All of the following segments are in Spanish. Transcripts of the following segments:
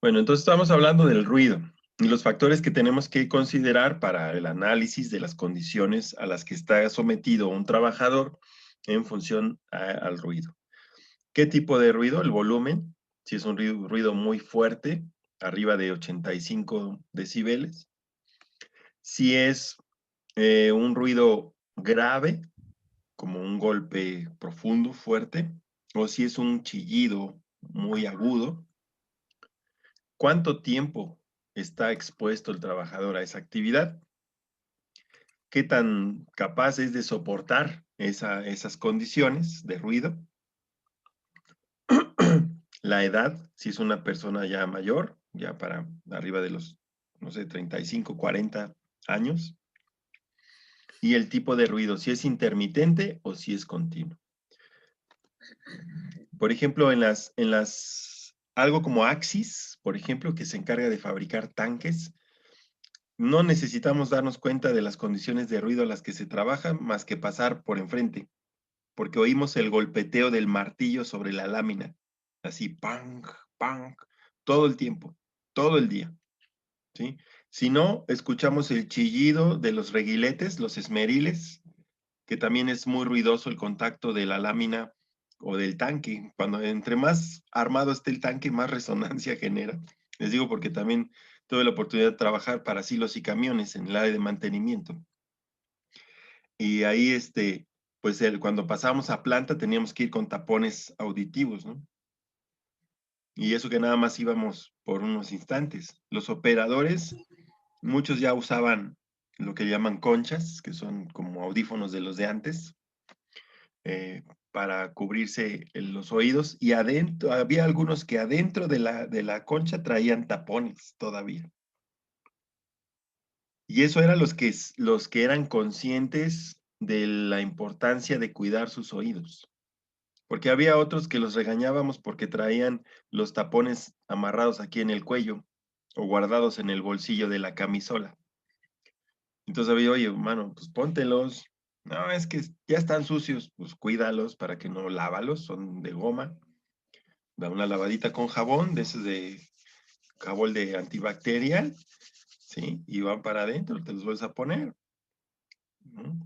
Bueno, entonces estamos hablando del ruido y los factores que tenemos que considerar para el análisis de las condiciones a las que está sometido un trabajador en función al ruido. ¿Qué tipo de ruido? El volumen, si es un ruido muy fuerte, arriba de 85 decibeles. Si es un ruido grave, como un golpe profundo, fuerte, o si es un chillido muy agudo. ¿Cuánto tiempo está expuesto el trabajador a esa actividad? ¿Qué tan capaz es de soportar esas condiciones de ruido? La edad, si es una persona ya mayor, ya para arriba de los, no sé, 35, 40 años. Y el tipo de ruido, si es intermitente o si es continuo. Por ejemplo, algo como Axis, por ejemplo, que se encarga de fabricar tanques, no necesitamos darnos cuenta de las condiciones de ruido a las que se trabaja más que pasar por enfrente, porque oímos el golpeteo del martillo sobre la lámina, así, pang, pang, todo el tiempo, todo el día, ¿sí? Si no, escuchamos el chillido de los reguiletes, los esmeriles, que también es muy ruidoso el contacto de la lámina o del tanque. Cuando entre más armado esté el tanque, más resonancia genera. Les digo porque también tuve la oportunidad de trabajar para silos y camiones en el área de mantenimiento. Y ahí, pues cuando pasábamos a planta teníamos que ir con tapones auditivos, ¿no? Y eso que nada más íbamos por unos instantes. Los operadores, muchos ya usaban lo que llaman conchas, que son como audífonos de los de antes, para cubrirse los oídos, y adentro, había algunos que adentro de la concha traían tapones todavía. Y eso eran los que eran conscientes de la importancia de cuidar sus oídos. Porque había otros que los regañábamos porque traían los tapones amarrados aquí en el cuello o guardados en el bolsillo de la camisola. Entonces había, oye, mano, pues póntelos. No, es que ya están sucios, pues cuídalos para que no lávalos, son de goma. Da una lavadita con jabón, de esos de jabón de antibacterial, ¿sí? Y van para adentro, te los vuelves a poner, ¿no?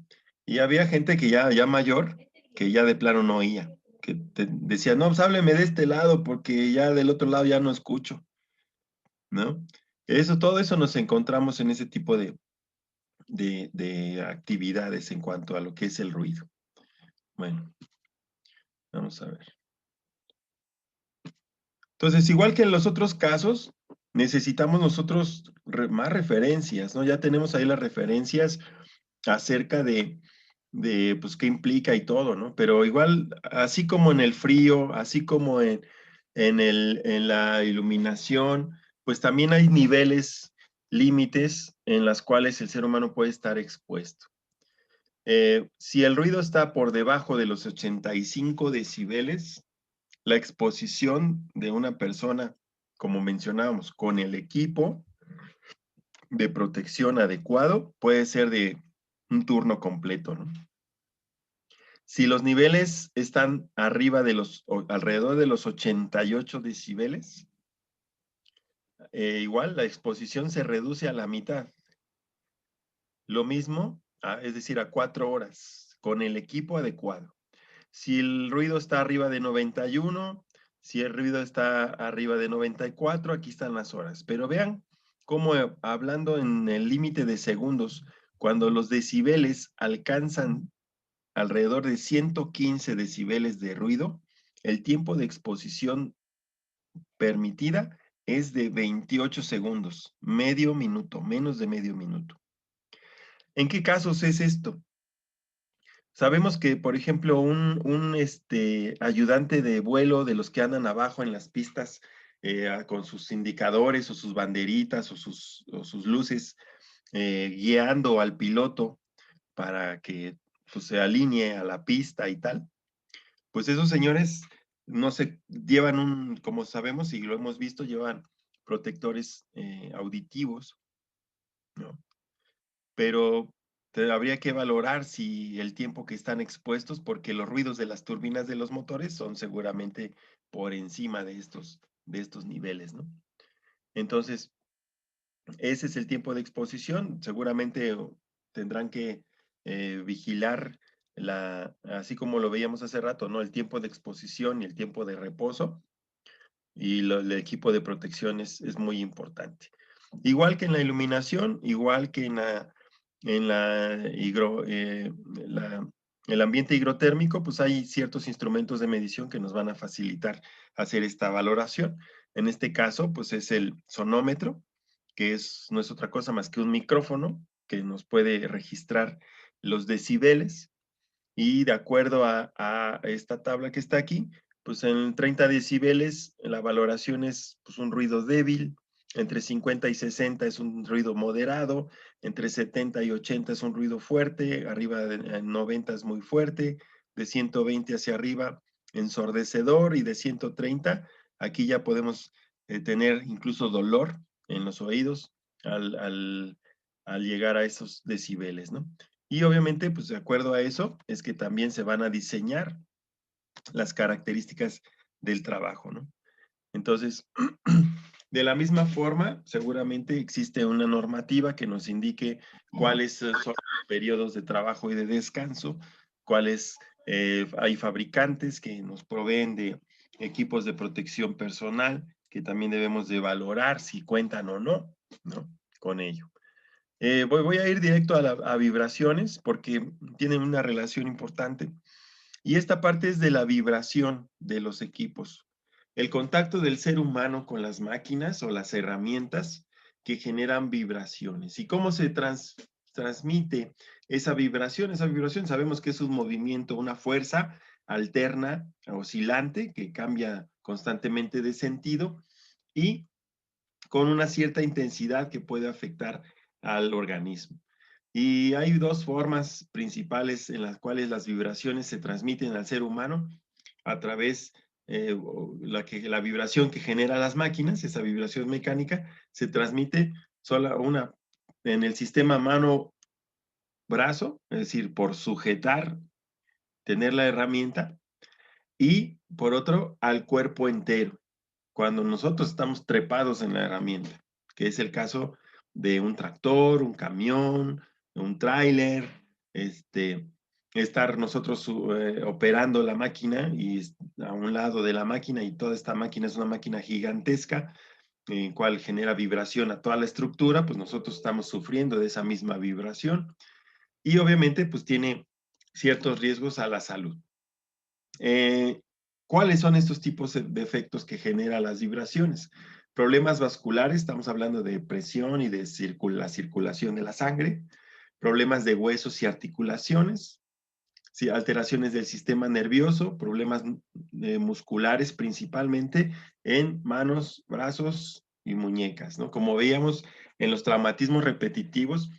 Y había gente que ya mayor, que ya de plano no oía, que te decía, no, pues hábleme de este lado porque ya del otro lado ya no escucho, ¿no? Todo eso nos encontramos en ese tipo de actividades en cuanto a lo que es el ruido. Bueno, vamos a ver. Entonces, igual que en los otros casos, necesitamos nosotros más referencias, ¿no? Ya tenemos ahí las referencias acerca de, pues, qué implica y todo, ¿no? Pero igual, así como en el frío, así como en la iluminación, pues también hay niveles, límites en las cuales el ser humano puede estar expuesto. Si el ruido está por debajo de los 85 decibeles, la exposición de una persona, como mencionábamos, con el equipo de protección adecuado, puede ser de un turno completo, ¿no? Si los niveles están arriba de alrededor de los 88 decibeles, igual la exposición se reduce a la mitad. Lo mismo, es decir, a 4 horas, con el equipo adecuado. Si el ruido está arriba de 91, si el ruido está arriba de 94, aquí están las horas. Pero vean cómo, hablando en el límite de segundos, cuando los decibeles alcanzan alrededor de 115 decibeles de ruido, el tiempo de exposición permitida es de 28 segundos, medio minuto, menos de medio minuto. ¿En qué casos es esto? Sabemos que, por ejemplo, un ayudante de vuelo de los que andan abajo en las pistas con sus indicadores o sus banderitas o sus luces guiando al piloto para que, pues, se alinee a la pista y tal, pues esos señores no se llevan como sabemos y lo hemos visto, llevan protectores auditivos, ¿no? Pero habría que valorar si el tiempo que están expuestos, porque los ruidos de las turbinas de los motores son seguramente por encima de estos niveles, ¿no? Entonces, ese es el tiempo de exposición. Seguramente tendrán que vigilar así como lo veíamos hace rato, ¿no? El tiempo de exposición y el tiempo de reposo. Y el equipo de protección es muy importante. Igual que en la iluminación, igual que en el ambiente higrotérmico, pues hay ciertos instrumentos de medición que nos van a facilitar hacer esta valoración. En este caso, pues es el sonómetro, que no es otra cosa más que un micrófono que nos puede registrar los decibeles y de acuerdo a esta tabla que está aquí, pues en 30 decibeles la valoración es pues, un ruido débil, entre 50 y 60 es un ruido moderado, entre 70 y 80 es un ruido fuerte, arriba de 90 es muy fuerte, de 120 hacia arriba ensordecedor y de 130 aquí ya podemos tener incluso dolor en los oídos al llegar a esos decibeles, ¿no? Y obviamente, pues de acuerdo a eso, es que también se van a diseñar las características del trabajo, ¿no? Entonces, de la misma forma, seguramente existe una normativa que nos indique cuáles son los periodos de trabajo y de descanso, cuáles hay fabricantes que nos proveen de equipos de protección personal, que también debemos de valorar si cuentan o no, ¿no? Con ello. Voy a ir directo a vibraciones porque tienen una relación importante. Y esta parte es de la vibración de los equipos. El contacto del ser humano con las máquinas o las herramientas que generan vibraciones. ¿Y cómo se transmite esa vibración? Esa vibración sabemos que es un movimiento, una fuerza alterna, oscilante, que cambia constantemente de sentido y con una cierta intensidad que puede afectar al organismo. Y hay dos formas principales en las cuales las vibraciones se transmiten al ser humano a través la vibración que genera las máquinas, esa vibración mecánica, se transmite en el sistema mano-brazo, es decir, por sujetar, tener la herramienta, y por otro, al cuerpo entero cuando nosotros estamos trepados en la herramienta, que es el caso de un tractor, un camión, un tráiler, estar nosotros operando la máquina y a un lado de la máquina y toda esta máquina es una máquina gigantesca, en cual genera vibración a toda la estructura, pues nosotros estamos sufriendo de esa misma vibración y obviamente pues tiene ciertos riesgos a la salud. ¿Cuáles son estos tipos de efectos que generan las vibraciones? Problemas vasculares, estamos hablando de presión y de la circulación de la sangre, problemas de huesos y articulaciones, sí, alteraciones del sistema nervioso, problemas musculares principalmente en manos, brazos y muñecas, ¿no? Como veíamos en los traumatismos repetitivos,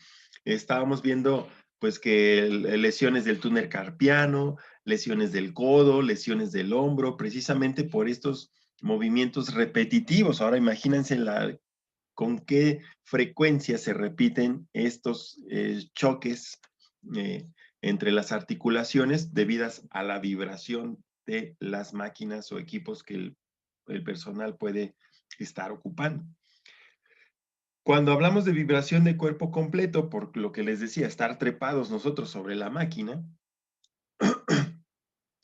estábamos viendo pues que lesiones del túnel carpiano, lesiones del codo, lesiones del hombro, precisamente por estos movimientos repetitivos. Ahora imagínense con qué frecuencia se repiten estos choques eh, entre las articulaciones debidas a la vibración de las máquinas o equipos que el personal puede estar ocupando. Cuando hablamos de vibración de cuerpo completo, por lo que les decía, estar trepados nosotros sobre la máquina,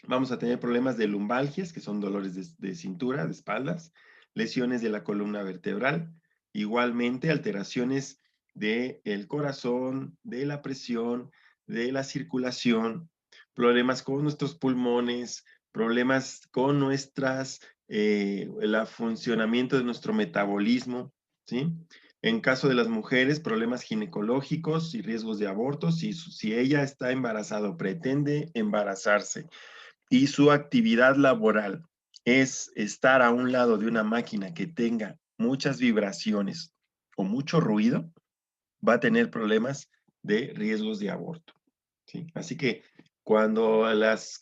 vamos a tener problemas de lumbalgias, que son dolores de cintura, de espaldas, lesiones de la columna vertebral, igualmente alteraciones del corazón, de la presión, de la circulación, problemas con nuestros pulmones, problemas con el funcionamiento de nuestro metabolismo, ¿sí? En caso de las mujeres, problemas ginecológicos y riesgos de aborto, si ella está embarazada o pretende embarazarse y su actividad laboral es estar a un lado de una máquina que tenga muchas vibraciones o mucho ruido, va a tener problemas de riesgos de aborto, ¿sí? Así que cuando las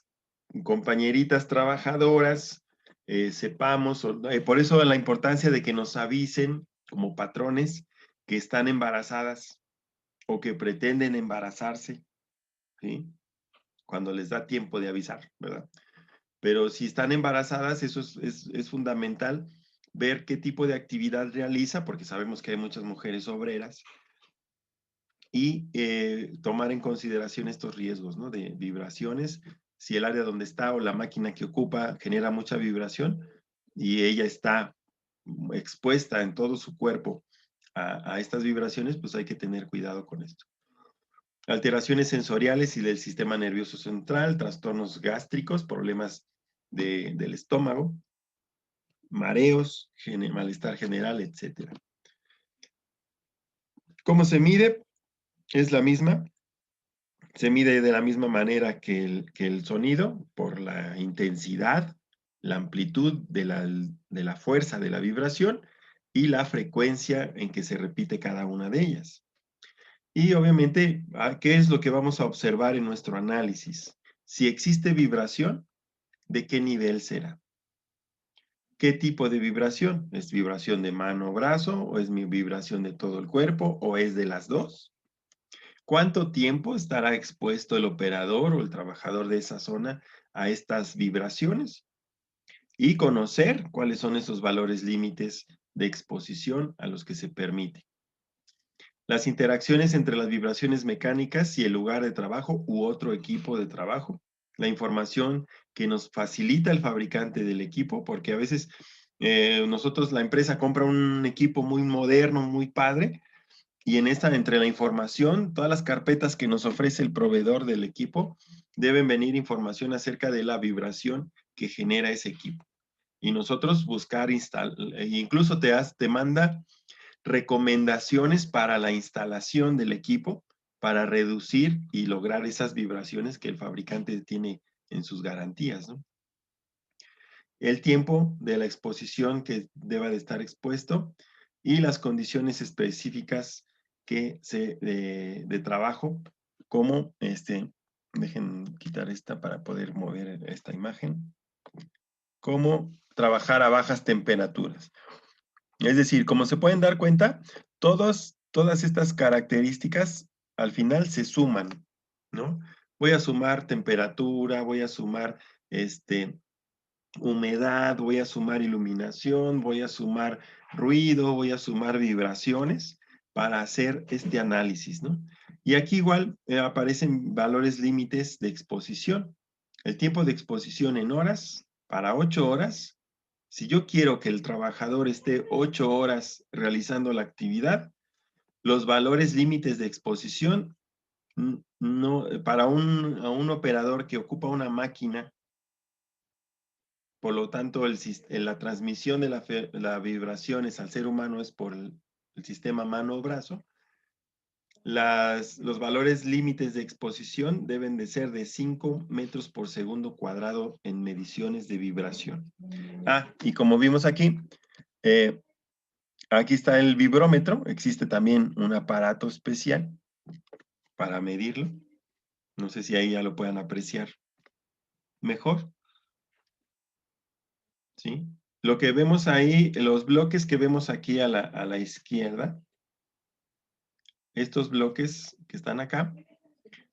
compañeritas trabajadoras sepamos, por eso la importancia de que nos avisen como patrones que están embarazadas o que pretenden embarazarse, ¿sí? Cuando les da tiempo de avisar, ¿verdad? Pero si están embarazadas, eso es fundamental ver qué tipo de actividad realiza, porque sabemos que hay muchas mujeres obreras, y tomar en consideración estos riesgos, ¿no? De vibraciones, si el área donde está o la máquina que ocupa genera mucha vibración y ella está expuesta en todo su cuerpo a estas vibraciones, pues hay que tener cuidado con esto. Alteraciones sensoriales y del sistema nervioso central, trastornos gástricos, problemas del estómago, mareos, malestar general, etc. ¿Cómo se mide? Es la misma. Se mide de la misma manera que el sonido, por la intensidad, la amplitud de la fuerza de la vibración y la frecuencia en que se repite cada una de ellas. Y obviamente, ¿qué es lo que vamos a observar en nuestro análisis? Si existe vibración, ¿de qué nivel será? ¿Qué tipo de vibración? ¿Es vibración de mano o brazo? ¿O es mi vibración de todo el cuerpo? ¿O es de las dos? ¿Cuánto tiempo estará expuesto el operador o el trabajador de esa zona a estas vibraciones? Y conocer cuáles son esos valores límites de exposición a los que se permite. Las interacciones entre las vibraciones mecánicas y el lugar de trabajo u otro equipo de trabajo. La información que nos facilita el fabricante del equipo, porque a veces nosotros, la empresa compra un equipo muy moderno, muy padre, y en esta, entre la información, todas las carpetas que nos ofrece el proveedor del equipo, deben venir información acerca de la vibración que genera ese equipo. Y nosotros buscar, incluso te manda recomendaciones para la instalación del equipo para reducir y lograr esas vibraciones que el fabricante tiene en sus garantías, ¿no? El tiempo de la exposición que deba de estar expuesto y las condiciones específicas de trabajo, como dejen quitar esta para poder mover esta imagen, cómo trabajar a bajas temperaturas. Es decir, como se pueden dar cuenta, todas estas características al final se suman, ¿no? Voy a sumar temperatura, voy a sumar humedad, voy a sumar iluminación, voy a sumar ruido, voy a sumar vibraciones para hacer este análisis, ¿no? Y aquí igual aparecen valores límites de exposición. El tiempo de exposición en horas, para 8 horas. Si yo quiero que el trabajador esté 8 horas realizando la actividad, los valores límites de exposición, no, para un operador que ocupa una máquina, por lo tanto, la transmisión de la vibraciones al ser humano es por el sistema mano o brazo. Los valores límites de exposición deben de ser de 5 metros por segundo cuadrado en mediciones de vibración. Y como vimos aquí, aquí está el vibrómetro. Existe también un aparato especial para medirlo. No sé si ahí ya lo puedan apreciar mejor. ¿Sí? Lo que vemos ahí, los bloques que vemos aquí a la izquierda, estos bloques que están acá,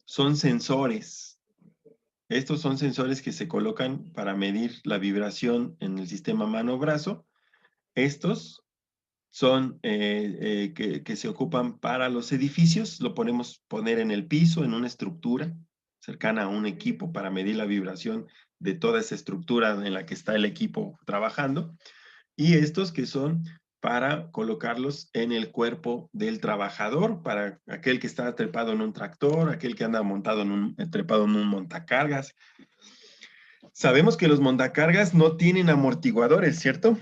son sensores. Estos son sensores que se colocan para medir la vibración en el sistema mano-brazo. Estos son que se ocupan para los edificios. Lo podemos poner en el piso, en una estructura cercana a un equipo para medir la vibración de toda esa estructura en la que está el equipo trabajando. Y estos que son para colocarlos en el cuerpo del trabajador, para aquel que está trepado en un tractor, aquel que anda trepado en un montacargas. Sabemos que los montacargas no tienen amortiguadores, ¿cierto?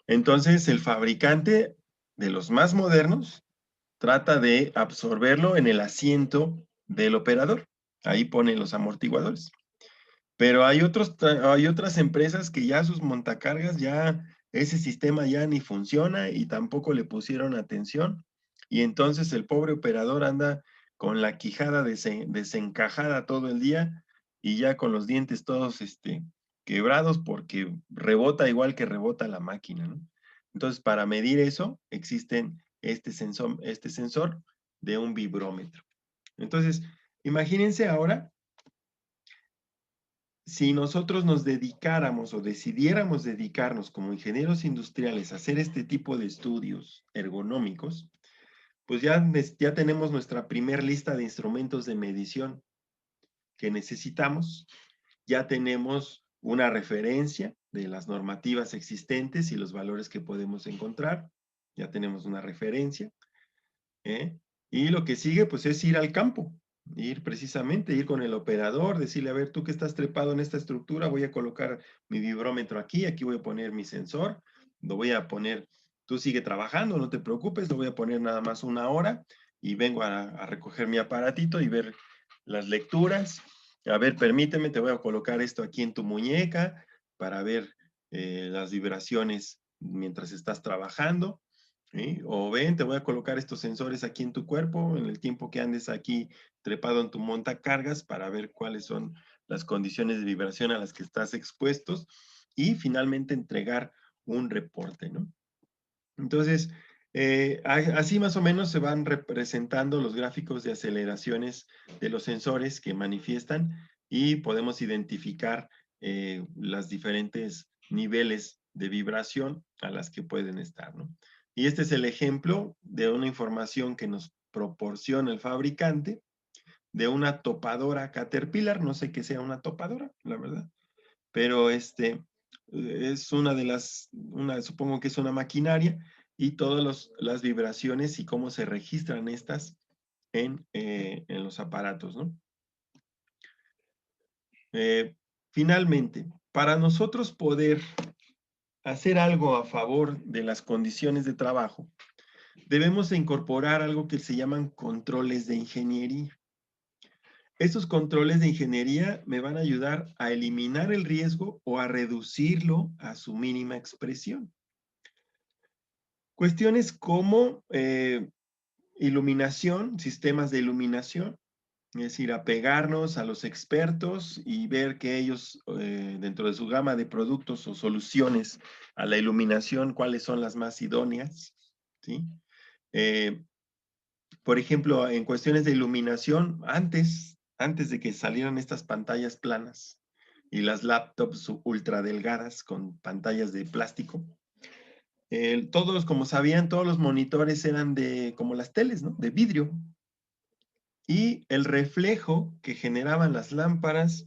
Entonces el fabricante de los más modernos trata de absorberlo en el asiento del operador. Ahí pone los amortiguadores. Pero hay otras empresas que ya sus montacargas, ya ese sistema ya ni funciona y tampoco le pusieron atención. Y entonces el pobre operador anda con la quijada desencajada todo el día y ya con los dientes todos quebrados porque rebota igual que rebota la máquina, ¿no? Entonces, para medir eso, existen este sensor de un vibrómetro. Entonces, imagínense ahora si nosotros nos dedicáramos o decidiéramos dedicarnos como ingenieros industriales a hacer este tipo de estudios ergonómicos, pues ya tenemos nuestra primer lista de instrumentos de medición que necesitamos, ya tenemos una referencia de las normativas existentes y los valores que podemos encontrar, ya tenemos una referencia, ¿eh? Y lo que sigue, pues, es ir al campo, ir con el operador, decirle, a ver, tú que estás trepado en esta estructura, voy a colocar mi vibrómetro aquí, aquí voy a poner mi sensor, lo voy a poner, tú sigue trabajando, no te preocupes, lo voy a poner nada más 1 hora y vengo a recoger mi aparatito y ver las lecturas. A ver, permíteme, te voy a colocar esto aquí en tu muñeca para ver las vibraciones mientras estás trabajando. ¿Sí? O ven, te voy a colocar estos sensores aquí en tu cuerpo en el tiempo que andes aquí trepado en tu montacargas para ver cuáles son las condiciones de vibración a las que estás expuestos y finalmente entregar un reporte, ¿no? Entonces, así más o menos se van representando los gráficos de aceleraciones de los sensores que manifiestan y podemos identificar las diferentes niveles de vibración a las que pueden estar, ¿no? Y este es el ejemplo de una información que nos proporciona el fabricante de una topadora Caterpillar, no sé qué sea una topadora, la verdad, pero es una de supongo que es una maquinaria y todas las vibraciones y cómo se registran estas en los aparatos, ¿no? Finalmente, para nosotros poder hacer algo a favor de las condiciones de trabajo, debemos de incorporar algo que se llaman controles de ingeniería. Estos controles de ingeniería me van a ayudar a eliminar el riesgo o a reducirlo a su mínima expresión. Cuestiones como iluminación, sistemas de iluminación, es decir, apegarnos a los expertos y ver que ellos, dentro de su gama de productos o soluciones a la iluminación, cuáles son las más idóneas, ¿sí? Eh, por ejemplo, en cuestiones de iluminación, antes de que salieran estas pantallas planas y las laptops ultra delgadas con pantallas de plástico, todos, como sabían, todos los monitores eran como las teles, ¿no? De vidrio. Y el reflejo que generaban las lámparas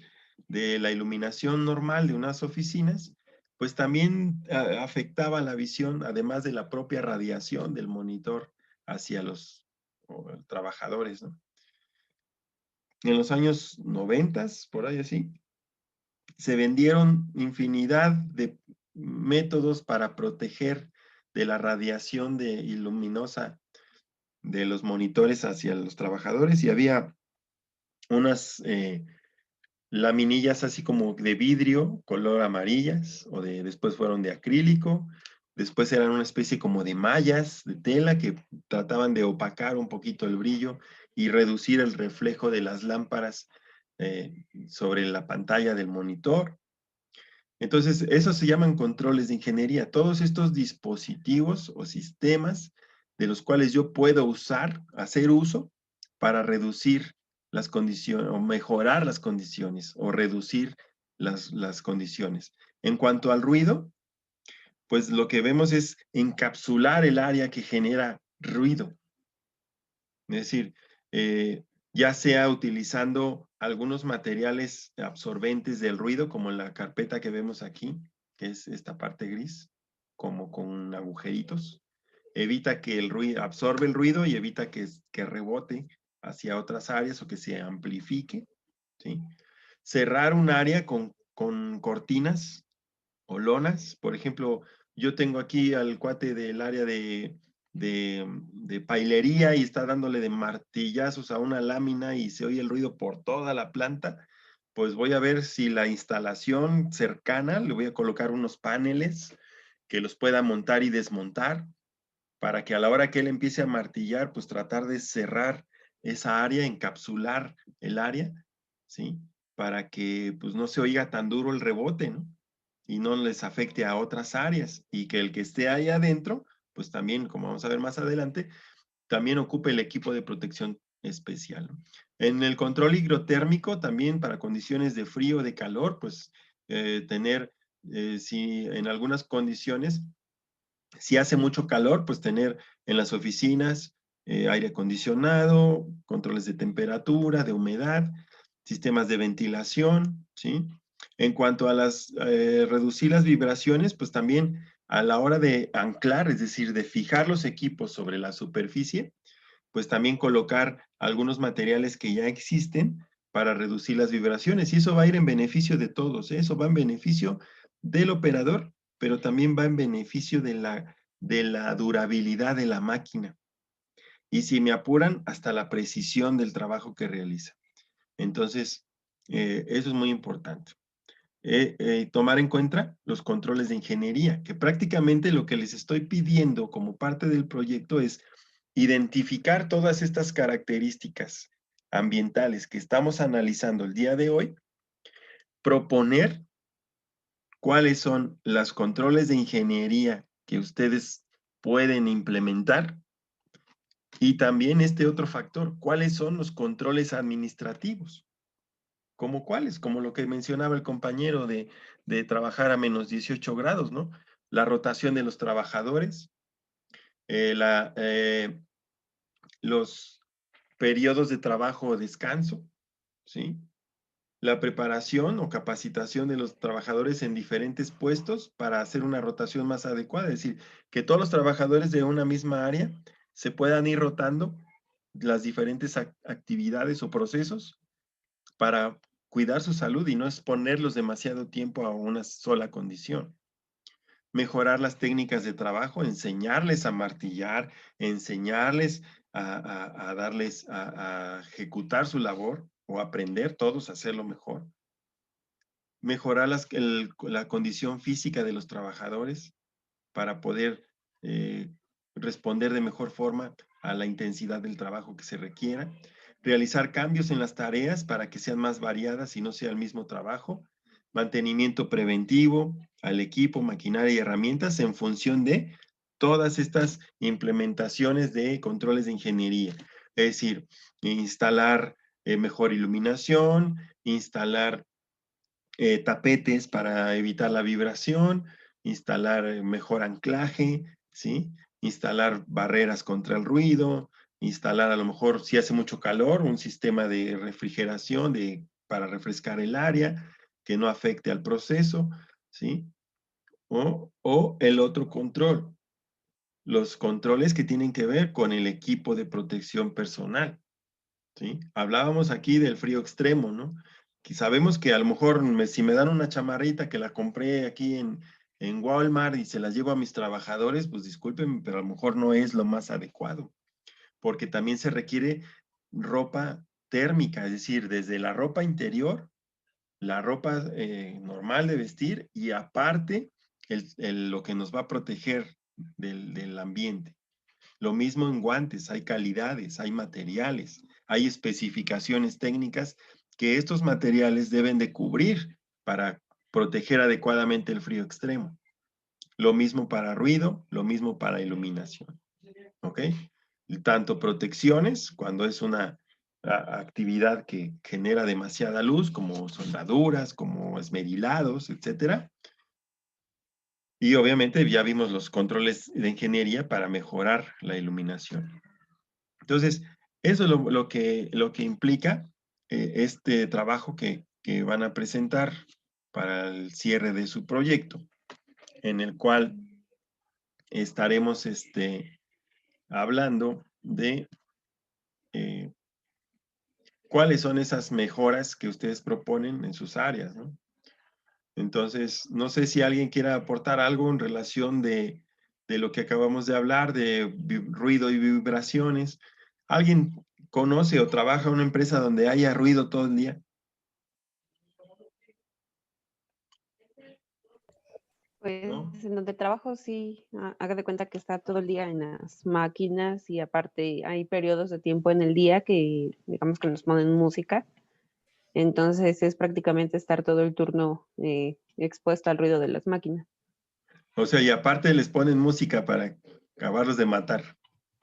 de la iluminación normal de unas oficinas, pues también afectaba la visión, además de la propia radiación del monitor hacia los trabajadores, ¿no? En los años 90, por ahí así, se vendieron infinidad de métodos para proteger de la radiación luminosa de los monitores hacia los trabajadores y había unas laminillas así como de vidrio, color amarillas, después fueron de acrílico, después eran una especie como de mallas de tela que trataban de opacar un poquito el brillo y reducir el reflejo de las lámparas sobre la pantalla del monitor. Entonces, esos se llaman controles de ingeniería. Todos estos dispositivos o sistemas de los cuales yo puedo hacer uso para reducir las condiciones o mejorar las condiciones o reducir las condiciones. En cuanto al ruido, pues lo que vemos es encapsular el área que genera ruido. Es decir, ya sea utilizando algunos materiales absorbentes del ruido, como la carpeta que vemos aquí, que es esta parte gris, como con agujeritos, evita que el ruido, absorbe el ruido y evita que rebote hacia otras áreas o que se amplifique, ¿sí? Cerrar un área con cortinas o lonas. Por ejemplo, yo tengo aquí al cuate del área de pailería y está dándole de martillazos a una lámina y se oye el ruido por toda la planta. Pues voy a ver si la instalación cercana, le voy a colocar unos paneles que los pueda montar y desmontar para que a la hora que él empiece a martillar, pues tratar de cerrar esa área, encapsular el área, ¿sí? Para que pues no se oiga tan duro el rebote, ¿no? Y no les afecte a otras áreas y que el que esté ahí adentro, pues también, como vamos a ver más adelante, también ocupe el equipo de protección especial, ¿no? En el control hidrotérmico también para condiciones de frío, de calor, pues tener, si en algunas condiciones, si hace mucho calor, pues tener en las oficinas aire acondicionado, controles de temperatura, de humedad, sistemas de ventilación, ¿sí? En cuanto a reducir las vibraciones, pues también a la hora de anclar, es decir, de fijar los equipos sobre la superficie, pues también colocar algunos materiales que ya existen para reducir las vibraciones. Y eso va a ir en beneficio de todos, ¿eh? Eso va en beneficio del operador, pero también va en beneficio de la durabilidad de la máquina. Y si me apuran, hasta la precisión del trabajo que realiza. Entonces, eso es muy importante. Tomar en cuenta los controles de ingeniería, que prácticamente lo que les estoy pidiendo como parte del proyecto es identificar todas estas características ambientales que estamos analizando el día de hoy, proponer cuáles son los controles de ingeniería que ustedes pueden implementar y también este otro factor, cuáles son los controles administrativos. ¿Cómo cuáles? Como lo que mencionaba el compañero de trabajar a menos 18 grados, ¿no? La rotación de los trabajadores, eh, la, eh, los periodos de trabajo o descanso, ¿sí? La preparación o capacitación de los trabajadores en diferentes puestos para hacer una rotación más adecuada, es decir, que todos los trabajadores de una misma área se puedan ir rotando las diferentes actividades o procesos para cuidar su salud y no exponerlos demasiado tiempo a una sola condición. Mejorar las técnicas de trabajo, enseñarles a martillar, enseñarles a darles, a ejecutar su labor o aprender todos a hacerlo mejor. Mejorar la condición física de los trabajadores para poder responder de mejor forma a la intensidad del trabajo que se requiera, realizar cambios en las tareas para que sean más variadas y no sea el mismo trabajo, mantenimiento preventivo al equipo, maquinaria y herramientas en función de todas estas implementaciones de controles de ingeniería. Es decir, instalar mejor iluminación, instalar tapetes para evitar la vibración, instalar mejor anclaje, ¿sí? Instalar barreras contra el ruido, instalar a lo mejor, si hace mucho calor, un sistema de refrigeración para refrescar el área, que no afecte al proceso, ¿sí? O el otro control, los controles que tienen que ver con el equipo de protección personal, ¿sí? Hablábamos aquí del frío extremo, ¿no? Que sabemos que a lo mejor si me dan una chamarrita que la compré aquí en Walmart y se las llevo a mis trabajadores, pues discúlpenme, pero a lo mejor no es lo más adecuado, porque también se requiere ropa térmica, es decir, desde la ropa interior, la ropa normal de vestir y aparte lo que nos va a proteger del ambiente. Lo mismo en guantes, hay calidades, hay materiales, hay especificaciones técnicas que estos materiales deben de cubrir para proteger adecuadamente el frío extremo. Lo mismo para ruido, lo mismo para iluminación. ¿Ok? Tanto protecciones, cuando es una actividad que genera demasiada luz, como soldaduras, como esmerilados, etcétera. Y obviamente ya vimos los controles de ingeniería para mejorar la iluminación. Entonces, eso es lo que implica este trabajo que van a presentar para el cierre de su proyecto, en el cual estaremos hablando de eh, cuáles son esas mejoras que ustedes proponen en sus áreas, ¿no? Entonces, no sé si alguien quiera aportar algo en relación de lo que acabamos de hablar, de ruido y vibraciones. ¿Alguien conoce o trabaja en una empresa donde haya ruido todo el día? Pues ¿No? en donde trabajo sí, haga de cuenta que está todo el día en las máquinas y aparte hay periodos de tiempo en el día que digamos que nos ponen música, entonces es prácticamente estar todo el turno expuesto al ruido de las máquinas. O sea, y aparte les ponen música para acabarlos de matar.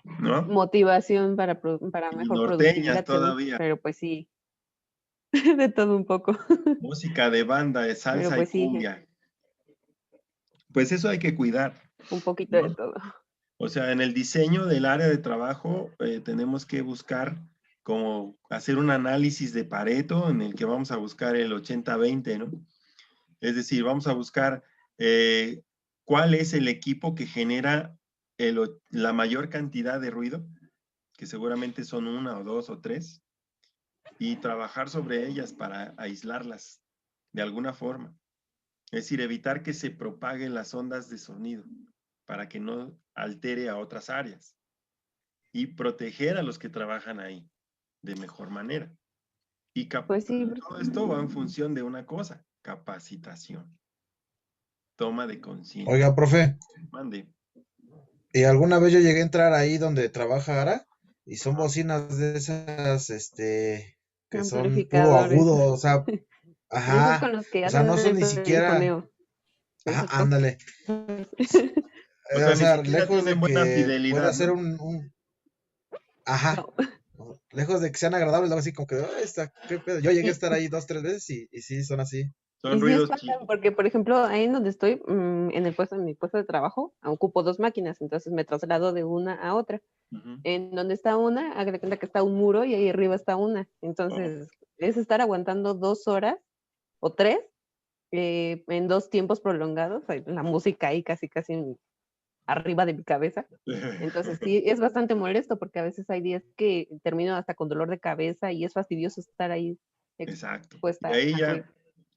¿no? motivación para Y mejor norteñas productividad según, todavía, pero pues sí, de todo un poco, música de banda, de pero salsa y pues sí, cumbia. Pues eso hay que cuidar, un poquito de ¿no? todo. O sea, en el diseño del área de trabajo tenemos que buscar como hacer un análisis de Pareto en el que vamos a buscar el 80-20, ¿no? Es decir, vamos a buscar cuál es el equipo que genera la mayor cantidad de ruido, que seguramente son una o dos o tres, y trabajar sobre ellas para aislarlas de alguna forma. Es decir, evitar que se propaguen las ondas de sonido para que no altere a otras áreas y proteger a los que trabajan ahí de mejor manera. Y Pues sí, todo esto va en función de una cosa, capacitación, toma de conciencia. Oiga, profe, Mande. y alguna vez yo llegué a entrar ahí donde trabaja Ara y son bocinas de esas, que son puro amplificadores. agudo, o sea, Esos con ajá, los que o sea, hacen no son el ni siquiera, perifoneo. ajá, Esas cosas. ándale, O sea, o ni sea, siquiera lejos de tienen buena que pueda fidelidad, ser ¿no? ajá, No. lejos de que sean agradables, luego así como que, "Ay, qué pedo". Yo llegué a Y, estar ahí 2, 3 veces y sí, son así. Son y sí ruidos espantan, porque por ejemplo, ahí en donde estoy, en mi puesto de trabajo, ocupo 2 máquinas, entonces me traslado de una a otra. Ujú. En donde está una, haga de cuenta que está un muro y ahí arriba está una. Oh, Entonces, es estar aguantando 2 horas o 3 en 2 tiempos prolongados, la música ahí casi, casi arriba de mi cabeza. Entonces, sí, es bastante molesto porque a veces hay días que termino hasta con dolor de cabeza y es fastidioso estar ahí exacto. Y expuesta al ruido.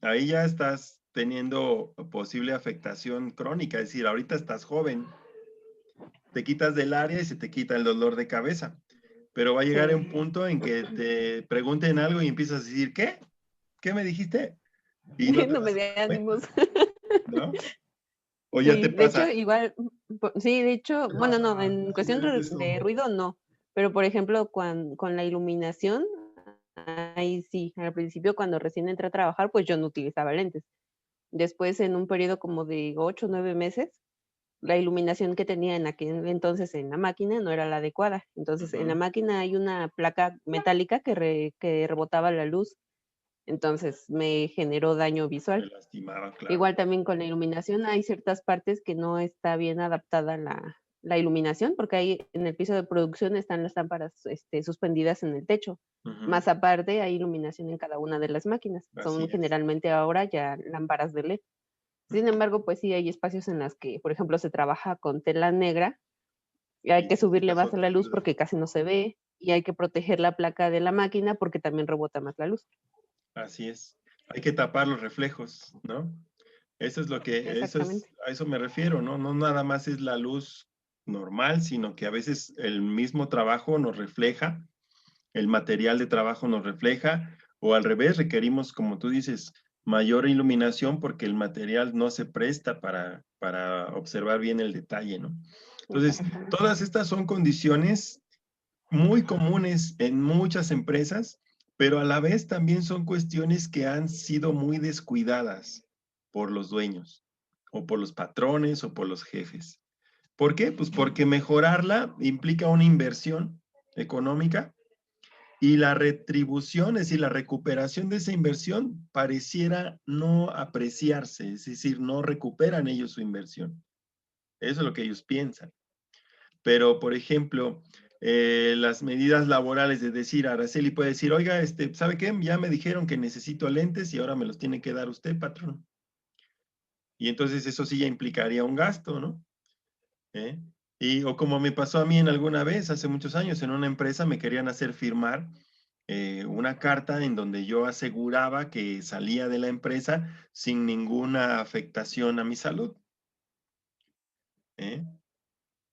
ahí ya estás teniendo posible afectación crónica, es decir, ahorita estás joven, te quitas del área y se te quita el dolor de cabeza, pero va a llegar Sí, un punto en que te pregunten algo y empiezas a decir, ¿qué? ¿Qué me dijiste? Y no te no me vas a dé dar cuenta, ánimos. ¿no? O ya te Sí, de hecho, pasa. igual, sí, de hecho, bueno, no, en cuestión de ruido no, pero por ejemplo, con la iluminación, ahí sí, al principio cuando recién entré a trabajar, pues yo no utilizaba lentes. Después, en un periodo como de 8 o 9 meses, la iluminación que tenía en aquel entonces en la máquina no era la adecuada. Entonces, en la Ujú, máquina hay una placa metálica que rebotaba la luz, entonces me generó daño te visual. lastimaba, claro. Igual también con la iluminación hay ciertas partes que no está bien adaptada la iluminación, porque ahí en el piso de producción están las lámparas suspendidas en el techo. Ujú, Más aparte hay iluminación en cada una de las máquinas. así Son es. generalmente ahora ya lámparas de LED. Sin embargo, pues sí hay espacios en las que, por ejemplo, se trabaja con tela negra y hay Y que subirle necesitas más a otra la luz ayuda. porque casi no se ve y hay que proteger la placa de la máquina porque también rebota más la luz. Así es. Hay que tapar los reflejos, ¿no? Exactamente. A eso me refiero, ¿no? No nada más es la luz normal, sino que a veces el mismo trabajo nos refleja, el material de trabajo nos refleja, o al revés, requerimos, como tú dices, mayor iluminación porque el material no se presta para observar bien el detalle, ¿no? Entonces, Exactamente. todas estas son condiciones muy comunes en muchas empresas, pero a la vez también son cuestiones que han sido muy descuidadas por los dueños o por los patrones o por los jefes. ¿Por qué? Pues porque mejorarla implica una inversión económica y la retribución, es decir, la recuperación de esa inversión pareciera no apreciarse, es decir, no recuperan ellos su inversión. Eso es lo que ellos piensan. Pero, por ejemplo, las medidas laborales, de decir, Araceli puede decir, oiga, ¿sabe qué? Ya me dijeron que necesito lentes y ahora me los tiene que dar usted, patrón. Y entonces eso sí ya implicaría un gasto, ¿no? ¿Eh? O como me pasó a mí en alguna vez, hace muchos años, en una empresa me querían hacer firmar una carta en donde yo aseguraba que salía de la empresa sin ninguna afectación a mi salud. ¿Eh?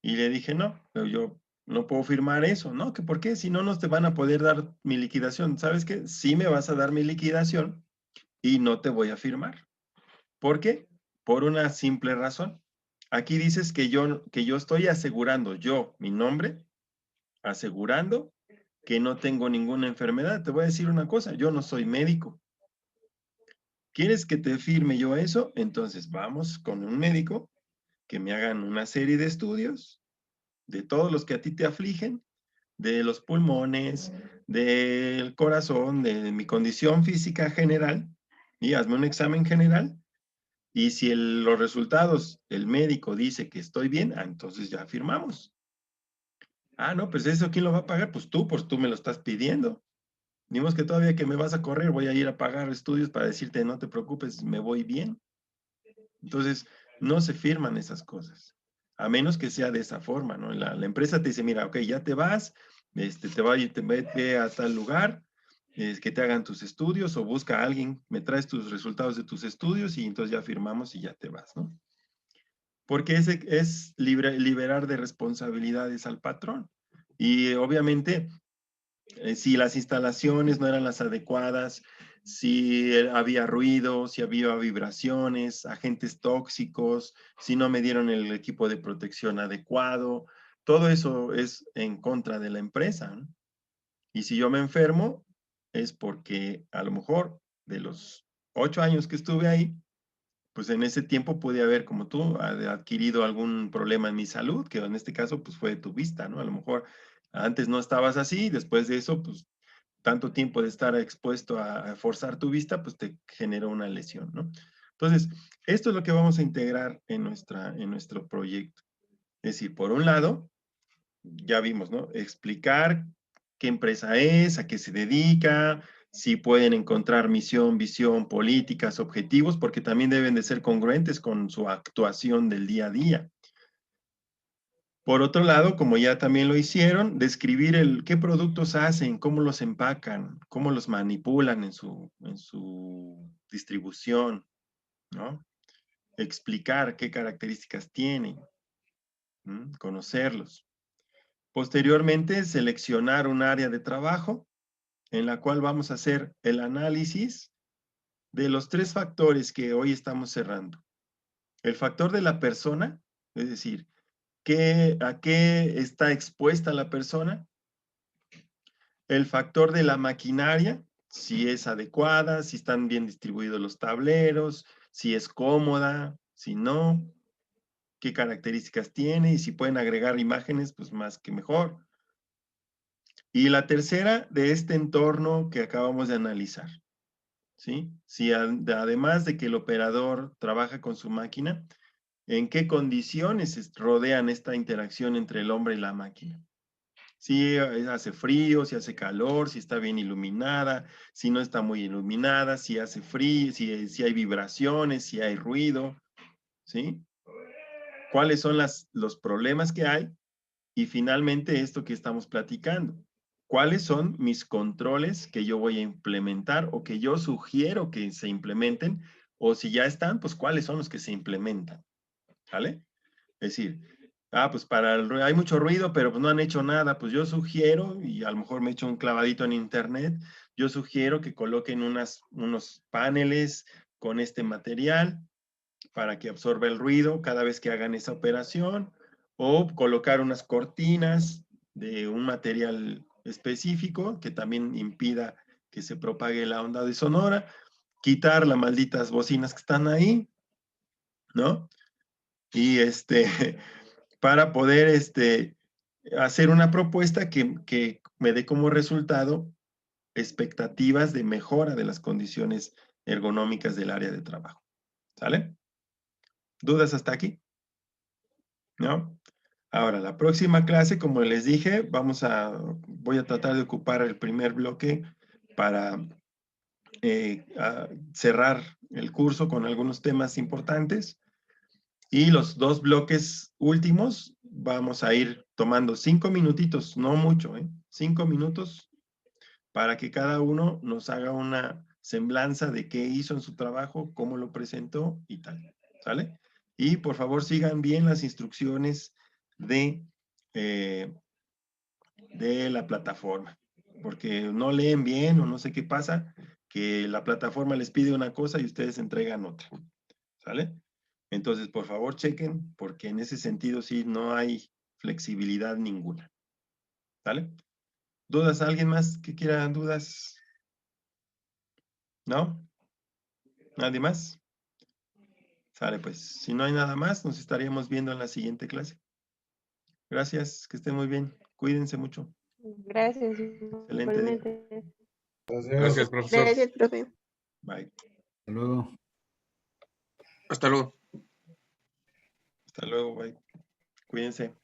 Y le dije, no, pero yo no puedo firmar eso, ¿no? ¿Que por qué? Si no nos te van a poder dar mi liquidación. ¿Sabes qué? Sí me vas a dar mi liquidación y no te voy a firmar. ¿Por qué? Por una simple razón. Aquí dices que yo estoy asegurando, yo, mi nombre, asegurando que no tengo ninguna enfermedad. Te voy a decir una cosa, yo no soy médico. ¿Quieres que te firme yo eso? Entonces vamos con un médico que me hagan una serie de estudios de todos los que a ti te afligen, de los pulmones, del corazón, de mi condición física general, y hazme un examen general. Y si los resultados, el médico dice que estoy bien, entonces ya firmamos. Ah, no, pues eso, ¿quién lo va a pagar? Pues tú me lo estás pidiendo. Digamos que todavía que me vas a correr, voy a ir a pagar estudios para decirte, no te preocupes, me voy bien. Entonces, no se firman esas cosas, a menos que sea de esa forma, ¿no? La empresa te dice, mira, ok, ya te vas, ve a tal lugar, que te hagan tus estudios o busca a alguien, me traes tus resultados de tus estudios y entonces ya firmamos y ya te vas, ¿no? Porque ese es liberar de responsabilidades al patrón. Y obviamente, si las instalaciones no eran las adecuadas, si había ruido, si había vibraciones, agentes tóxicos, si no me dieron el equipo de protección adecuado, todo eso es en contra de la empresa, ¿no? Y si yo me enfermo, es porque a lo mejor de los 8 años que estuve ahí, pues en ese tiempo pude haber, como tú, adquirido algún problema en mi salud, que en este caso, pues fue tu vista, ¿no? A lo mejor antes no estabas así, después de eso, pues tanto tiempo de estar expuesto a forzar tu vista, pues te generó una lesión, ¿no? Entonces, esto es lo que vamos a integrar en nuestro proyecto. Es decir, por un lado, ya vimos, ¿no? Explicar qué empresa es, a qué se dedica, si pueden encontrar misión, visión, políticas, objetivos, porque también deben de ser congruentes con su actuación del día a día. Por otro lado, como ya también lo hicieron, describir qué productos hacen, cómo los empacan, cómo los manipulan en su distribución, ¿no? Explicar qué características tienen, conocerlos. Posteriormente, seleccionar un área de trabajo en la cual vamos a hacer el análisis de los 3 factores que hoy estamos cerrando. El factor de la persona, es decir, a qué está expuesta la persona. El factor de la maquinaria, si es adecuada, si están bien distribuidos los tableros, si es cómoda, si no, qué características tiene y si pueden agregar imágenes, pues más que mejor. Y la tercera, de este entorno que acabamos de analizar, ¿sí? Si además de que el operador trabaja con su máquina, ¿en qué condiciones rodean esta interacción entre el hombre y la máquina? Si hace frío, si hace calor, si está bien iluminada, si no está muy iluminada, si hace frío, si hay vibraciones, si hay ruido, ¿sí? ¿Cuáles son los problemas que hay? Y finalmente esto que estamos platicando. ¿Cuáles son mis controles que yo voy a implementar o que yo sugiero que se implementen? O si ya están, pues cuáles son los que se implementan, ¿vale? Es decir, pues hay mucho ruido, pero pues no han hecho nada. Pues yo sugiero, y a lo mejor me echo un clavadito en internet, yo sugiero que coloquen unos paneles con este material para que absorba el ruido cada vez que hagan esa operación, o colocar unas cortinas de un material específico que también impida que se propague la onda de sonora, quitar las malditas bocinas que están ahí, ¿no? Y para poder hacer una propuesta que me dé como resultado expectativas de mejora de las condiciones ergonómicas del área de trabajo. ¿Sale? ¿Dudas hasta aquí? ¿No? Ahora, la próxima clase, como les dije, voy a tratar de ocupar el primer bloque para cerrar el curso con algunos temas importantes. Y los 2 bloques últimos vamos a ir tomando 5 minutitos, no mucho, 5 minutos para que cada uno nos haga una semblanza de qué hizo en su trabajo, cómo lo presentó y tal, ¿sale? Y por favor sigan bien las instrucciones de, eh, de la plataforma, porque no leen bien o no sé qué pasa, que la plataforma les pide una cosa y ustedes entregan otra, ¿sale? Entonces, por favor, chequen, porque en ese sentido sí no hay flexibilidad ninguna. ¿Vale? ¿Dudas? ¿Alguien más que quiera dudas? ¿No? ¿Nadie más? Sale, pues. Si no hay nada más, nos estaríamos viendo en la siguiente clase. Gracias, que estén muy bien. Cuídense mucho. Gracias. Excelente día. Igualmente. Gracias, profesor. Gracias, profe. Bye. Hasta luego. Hasta luego. Hasta luego, bye. Cuídense.